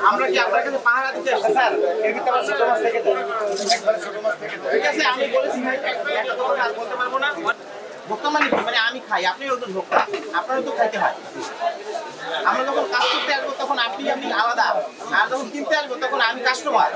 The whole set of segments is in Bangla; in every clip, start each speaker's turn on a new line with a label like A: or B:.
A: আমরা কি আপনার কাছে পাহারা দিতে আসছি স্যার? এর ভিতরে আবার ছোট মাছ থেকে যায়, একবারে ছোট মাছ থেকে যায়। ঠিক আছে, আমি বলেছি ভাই একটা কথা আর বলতে পারবো না। ভোক্তা মানে আমি খাই, আপনিও একজন ভোক্তা, আপনারও তো খাইতে হয়। আমরা যখন কাজ করতে আসবো তখন আপনি আলাদা, আর যখন কিনতে আসবো তখন আমি কাস্টমার।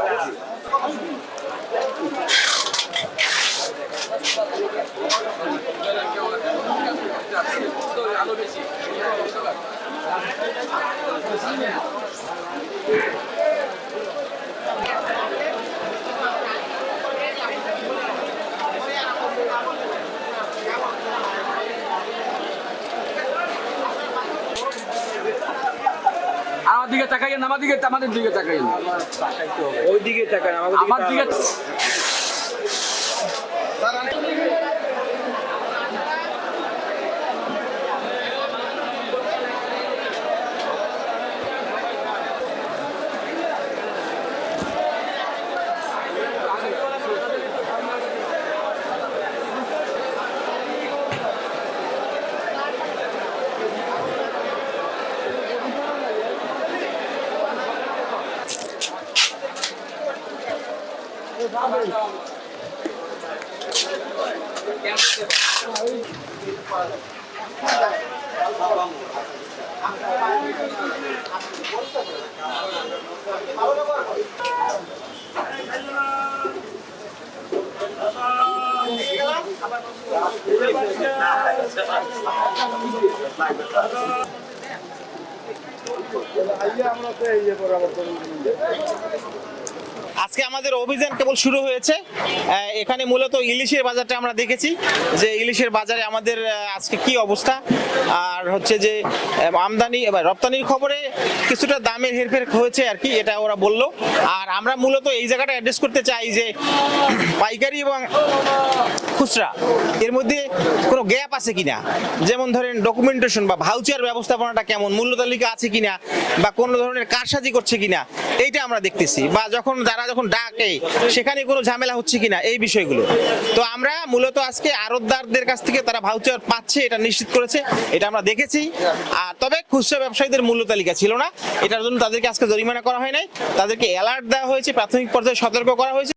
B: আমার দিকে তাকাইয়েন, আমাদের দিকে তাকাইয়েন,
C: ওই দিকে তাকান,
B: আমার দিকে। আজকে আমাদের অভিযান কেবল শুরু হয়েছে। এখানে মূলত ইলিশের বাজারটা আমরা দেখেছি যে ইলিশের বাজারে আমাদের আজকে কি অবস্থা, আর হচ্ছে যে আমদানি রপ্তানির খবরে কিছুটা দামের হেরফের হয়েছে আর কি, এটা ওরা বললো। আর আমরা মূলত এই জায়গাটা অ্যাড্রেস করতে চাই যে পাইকারি এবং খুচরা এর মধ্যে কোনো গ্যাপ আছে কিনা, যেমন ধরেন ডকুমেন্টেশন বা ভাউচার ব্যবস্থাপনাটা কেমন, মূল্য তালিকা আছে কিনা, বা কোনো ধরনের কারসাজি করছে কিনা, এইটা আমরা দেখতেছি। বা যখন ডাকে সেখানে কোনো ঝামেলা হচ্ছে কিনা, এই বিষয়গুলো। তো আমরা মূলত আজকে আড়তদারদের কাছ থেকে তারা ভাউচার পাচ্ছে এটা নিশ্চিত করেছে, এটা আমরা দেখেছি। আর তবে খুচরা ব্যবসায়ীদের মূল্য তালিকা ছিল না, এটার জন্য তাদেরকে আজকে জরিমানা করা হয় নাই, তাদেরকে অ্যালার্ট দেওয়া হয়েছে, প্রাথমিক পর্যায়ে সতর্ক করা হয়েছে।